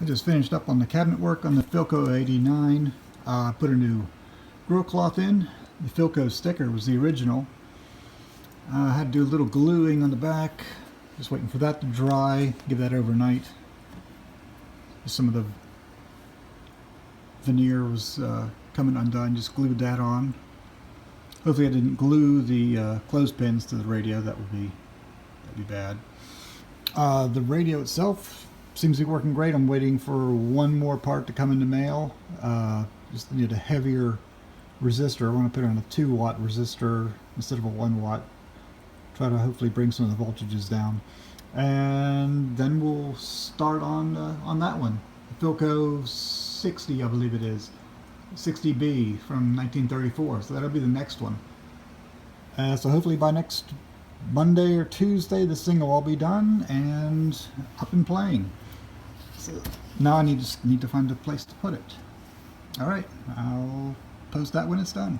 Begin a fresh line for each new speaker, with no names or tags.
I just finished up on the cabinet work on the Philco 89. Put a new grill cloth in. The Philco sticker was the original. I had to do a little gluing on the back. Just waiting for that to dry. Give that overnight. Some of the veneer was coming undone. Just glued that on. Hopefully I didn't glue the clothespins to the radio. That'd be bad. The radio itself seems to be working great. I'm waiting for one more part to come in the mail. Just need a heavier resistor. I want to put it on a 2-watt resistor instead of a 1-watt. Try to hopefully bring some of the voltages down, and then we'll start on that one. The Philco 60, I believe it is, 60B from 1934. So that'll be the next one. So hopefully by next Monday or Tuesday, this thing will all be done and up and playing. So now I just need to find a place to put it. All right, I'll post that when it's done.